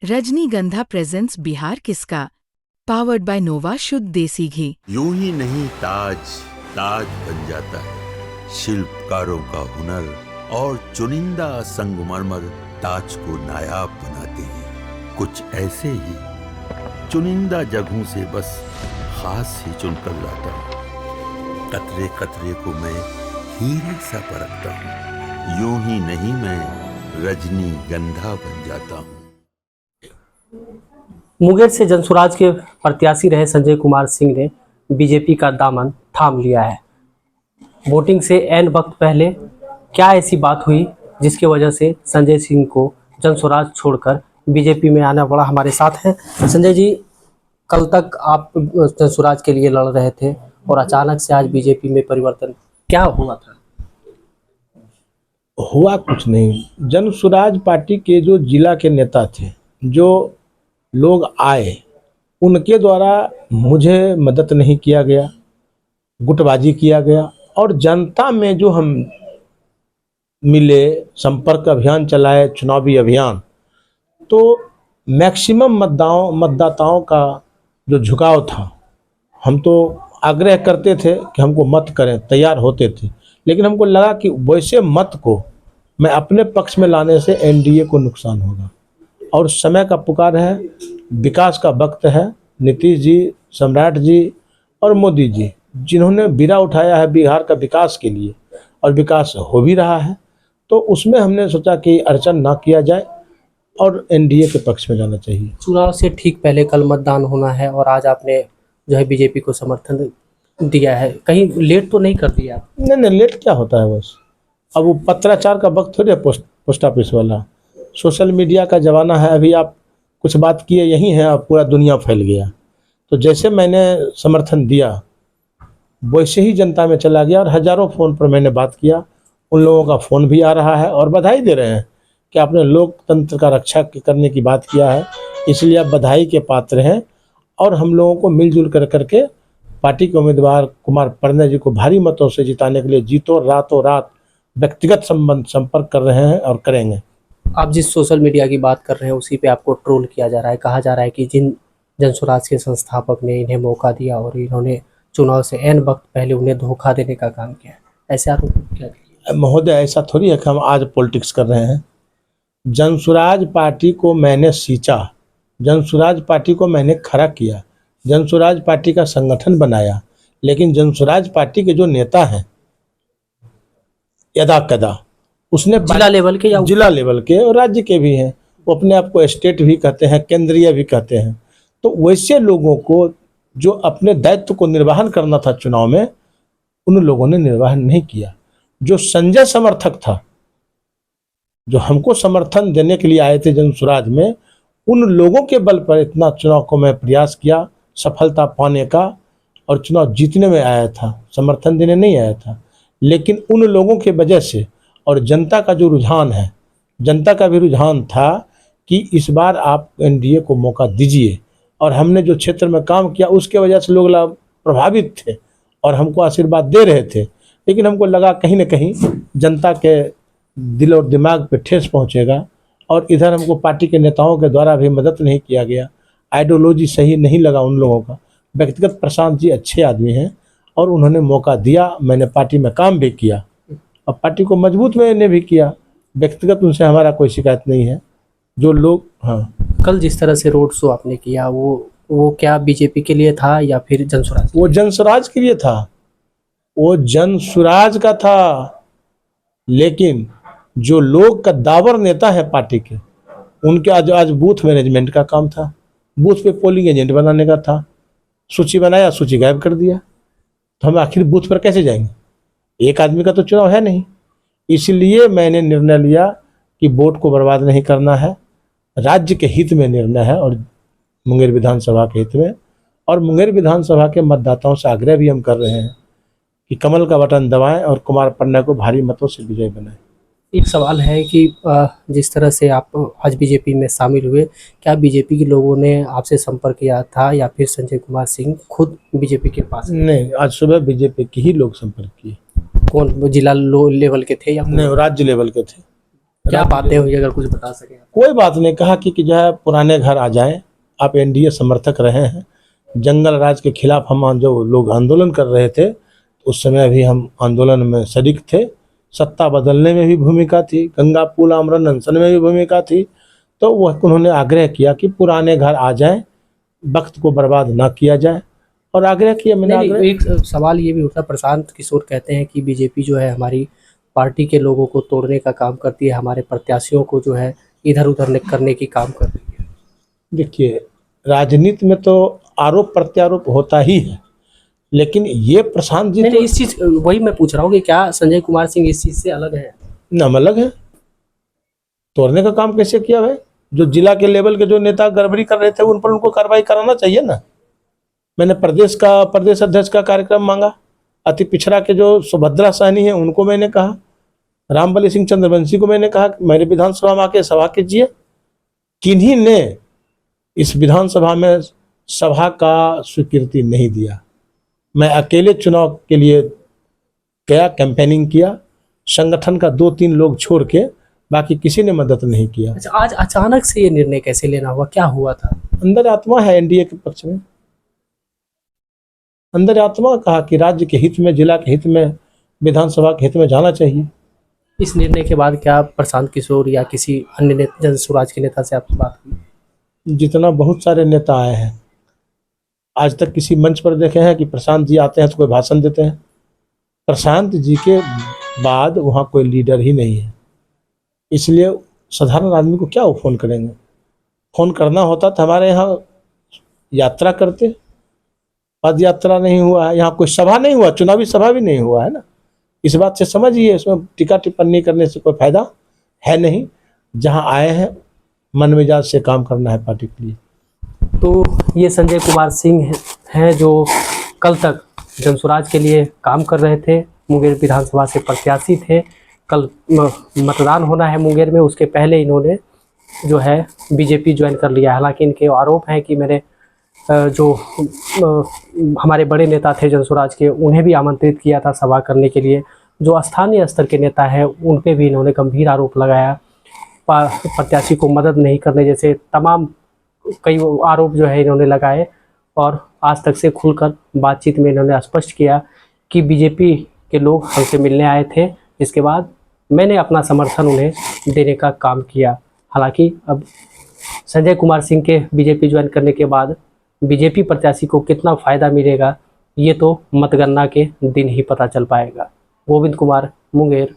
रजनीगंधा प्रेजेंट्स बिहार किसका, powered by नोवा शुद्ध देसी घी। यूं ही नहीं ताज ताज बन जाता है, शिल्पकारों का हुनर और चुनिंदा संगमरमर ताज को नायाब बनाते हैं। कुछ ऐसे ही चुनिंदा जगहों से बस खास ही चुनकर लाता हूँ। कतरे कतरे को मैं हीरे सा परखता हूँ। यूं ही नहीं मैं रजनीगंधा बन जाता हूँ। मुंगेर से जनसुराज के प्रत्याशी रहे संजय कुमार सिंह ने बीजेपी का दामन थाम लिया है। वोटिंग से ऐन वक्त पहले क्या ऐसी बात हुई जिसकी वजह से संजय सिंह को जनसुराज छोड़कर बीजेपी में आना पड़ा? हमारे साथ हैं संजय जी। कल तक आप जनसुराज के लिए लड़ रहे थे और अचानक से आज बीजेपी में परिवर्तन, क्या हुआ था? हुआ कुछ नहीं। जनसुराज पार्टी के जो जिला के नेता थे, जो लोग आए, उनके द्वारा मुझे मदद नहीं किया गया, गुटबाजी किया गया। और जनता में जो हम मिले, संपर्क अभियान चलाए, चुनावी अभियान, तो मैक्सिमम मतदाताओं का जो झुकाव था, हम तो आग्रह करते थे कि हमको मत करें, तैयार होते थे, लेकिन हमको लगा कि वैसे मत को मैं अपने पक्ष में लाने से एनडीए को नुकसान होगा। और समय का पुकार है, विकास का वक्त है। नीतीश जी, सम्राट जी और मोदी जी, जिन्होंने बीड़ा उठाया है बिहार का विकास के लिए, और विकास हो भी रहा है, तो उसमें हमने सोचा कि अड़चन ना किया जाए और एनडीए के पक्ष में जाना चाहिए। चुनाव से ठीक पहले कल मतदान होना है और आज आपने जो है बीजेपी को समर्थन दिया है, कहीं लेट तो नहीं कर दिया? नहीं, लेट क्या होता है, बस अब वो पत्राचार का वक्त थोड़ी है, पोस्ट ऑफिस वाला। सोशल मीडिया का ज़माना है। अभी आप कुछ बात किए यही है, अब पूरा दुनिया फैल गया। तो जैसे मैंने समर्थन दिया वैसे ही जनता में चला गया, और हज़ारों फ़ोन पर मैंने बात किया। उन लोगों का फ़ोन भी आ रहा है और बधाई दे रहे हैं कि आपने लोकतंत्र का रक्षा करने की बात किया है, इसलिए आप बधाई के पात्र हैं। और हम लोगों को मिलजुल करके पार्टी के उम्मीदवार कुमार परने जी को भारी मतों से जिताने के लिए रातों रात व्यक्तिगत संपर्क कर रहे हैं और करेंगे। आप जिस सोशल मीडिया की बात कर रहे हैं उसी पे आपको ट्रोल किया जा रहा है। कहा जा रहा है कि जिन जनसुराज के संस्थापक ने इन्हें मौका दिया और इन्होंने चुनाव से ऐन वक्त पहले उन्हें धोखा देने का काम किया, ऐसे आरोप क्या किया? महोदय, ऐसा थोड़ी है कि हम आज पॉलिटिक्स कर रहे हैं। जनसुराज पार्टी को मैंने सींचा, जनसुराज पार्टी को मैंने खड़ा किया, जनसुराज पार्टी का संगठन बनाया। लेकिन जनसुराज पार्टी के जो नेता हैं यदा कदा, उसने जिला लेवल के या जिला लेवल के और राज्य के भी हैं, वो अपने आप को स्टेट भी कहते हैं, केंद्रीय भी कहते हैं। तो वैसे लोगों को जो अपने दायित्व को निर्वहन करना था चुनाव में, उन लोगों ने निर्वहन नहीं किया। जो संजय समर्थक था, जो हमको समर्थन देने के लिए आए थे जनसुराज में, उन लोगों के बल पर इतना चुनाव को मैं प्रयास किया सफलता पाने का, और चुनाव जीतने में आया था, समर्थन देने नहीं आया था। लेकिन उन लोगों के वजह से, और जनता का जो रुझान है, जनता का भी रुझान था कि इस बार आप एनडीए को मौका दीजिए। और हमने जो क्षेत्र में काम किया उसके वजह से लोग प्रभावित थे और हमको आशीर्वाद दे रहे थे। लेकिन हमको लगा कहीं ना कहीं जनता के दिल और दिमाग पे ठेस पहुंचेगा, और इधर हमको पार्टी के नेताओं के द्वारा भी मदद नहीं किया गया। आइडियोलॉजी सही नहीं लगा उन लोगों का। व्यक्तिगत प्रशांत जी अच्छे आदमी हैं और उन्होंने मौका दिया, मैंने पार्टी में काम भी किया और पार्टी को मजबूत मैंने भी किया। व्यक्तिगत उनसे हमारा कोई शिकायत नहीं है। जो लोग, हाँ, कल जिस तरह से रोड शो आपने किया वो क्या बीजेपी के लिए था या फिर जनसुराज? वो जनसुराज के लिए था, वो जनसुराज का था। लेकिन जो लोग कद्दावर नेता है पार्टी के, उनके आज बूथ मैनेजमेंट का काम था, बूथ पे पोलिंग एजेंट बनाने का था। सूची बनाया, सूची गायब कर दिया, तो हम आखिर बूथ पर कैसे जाएंगे? एक आदमी का तो चुनाव है नहीं। इसलिए मैंने निर्णय लिया कि वोट को बर्बाद नहीं करना है, राज्य के हित में निर्णय है और मुंगेर विधानसभा के हित में। और मुंगेर विधानसभा के मतदाताओं से आग्रह भी हम कर रहे हैं कि कमल का बटन दबाएं और कुमार पन्ना को भारी मतों से विजय बनाएं। एक सवाल है कि जिस तरह से आप आज बीजेपी में शामिल हुए, क्या बीजेपी के लोगों ने आपसे संपर्क किया था या फिर संजय कुमार सिंह खुद बीजेपी के पास? नहीं, आज सुबह बीजेपी के ही लोग संपर्क किए। कौन, जिला लेवल के थे या नहीं, राज्य लेवल के थे। क्या बातें हुई अगर कुछ बता सकें? कोई बात नहीं, कहा कि जो है पुराने घर आ जाएं, आप एनडीए समर्थक रहे हैं, जंगल राज के खिलाफ हम जो लोग आंदोलन कर रहे थे उस समय भी हम आंदोलन में शरीक थे, सत्ता बदलने में भी भूमिका थी, गंगा पुल आमरण अनशन में भी भूमिका थी। तो वह उन्होंने आग्रह किया कि पुराने घर आ जाएं, वक्त को बर्बाद ना किया जाए, और आग्रह किया मैंने। नहीं, आग्रह एक सवाल ये भी उठा, प्रशांत किशोर कहते हैं कि बीजेपी जो है हमारी पार्टी के लोगों को तोड़ने का काम करती है, हमारे प्रत्याशियों को जो है इधर उधर करने की काम कर रही है। देखिए, राजनीति में तो आरोप प्रत्यारोप होता ही है, लेकिन ये प्रशांत जी नहीं, इस चीज वही मैं पूछ रहा हूँ कि क्या संजय कुमार सिंह इस चीज से अलग है? नाम अलग है। तोड़ने का काम कैसे किया भाई? जो जिला के लेवल के जो नेता गड़बड़ी कर रहे थे उन पर उनको कार्रवाई कराना चाहिए ना। मैंने प्रदेश अध्यक्ष का कार्यक्रम मांगा, अति पिछड़ा के जो सुभद्रा सहनी है उनको मैंने कहा, रामबली सिंह चंद्रवंशी को मैंने कहा कि मेरे विधानसभा में आके सभा कीजिए। किन्हीं ने इस विधानसभा में सभा का स्वीकृति नहीं दिया। मैं अकेले चुनाव के लिए गया, कैंपेनिंग किया, संगठन का 2-3 लोग छोड़ के बाकी किसी ने मदद नहीं किया। अच्छा, आज अचानक से ये निर्णय कैसे लेना हुआ, क्या हुआ था? अंदर आत्मा है एनडीए के पक्ष में, अंदर आत्मा कहा कि राज्य के हित में, जिला के हित में, विधानसभा के हित में जाना चाहिए। इस निर्णय के बाद क्या प्रशांत किशोर या किसी अन्य जन स्वराज के नेता से आपकी बात हुई? जितना बहुत सारे नेता आए हैं, आज तक किसी मंच पर देखे हैं कि प्रशांत जी आते हैं तो कोई भाषण देते हैं? प्रशांत जी के बाद वहाँ कोई लीडर ही नहीं है, इसलिए साधारण आदमी को क्या वो फोन करेंगे? फोन करना होता तो हमारे यहाँ यात्रा करते। पद यात्रा नहीं हुआ है, यहाँ कोई सभा नहीं हुआ, चुनावी सभा भी नहीं हुआ है ना। इस बात से समझिए, इसमें टीका टिप्पणी करने से कोई फायदा है नहीं। जहाँ आए हैं मन मिजाज से काम करना है पार्टी के लिए। तो ये संजय कुमार सिंह हैं जो कल तक जनसुराज के लिए काम कर रहे थे, मुंगेर विधानसभा से प्रत्याशी थे। कल मतदान होना है मुंगेर में, उसके पहले इन्होंने जो है बीजेपी ज्वाइन कर लिया। हालांकि इनके आरोप हैं कि मैंने जो हमारे बड़े नेता थे जनसुराज के, उन्हें भी आमंत्रित किया था सभा करने के लिए। जो स्थानीय स्तर के नेता हैं उन पे भी इन्होंने गंभीर आरोप लगाया, प्रत्याशी को मदद नहीं करने जैसे तमाम कई आरोप जो है इन्होंने लगाए। और आज तक से खुलकर बातचीत में इन्होंने स्पष्ट किया कि बीजेपी के लोग हमसे मिलने आए थे, इसके बाद मैंने अपना समर्थन उन्हें देने का काम किया। हालांकि अब संजय कुमार सिंह के बीजेपी ज्वाइन करने के बाद बीजेपी प्रत्याशी को कितना फ़ायदा मिलेगा ये तो मतगणना के दिन ही पता चल पाएगा। गोविंद कुमार, मुंगेर।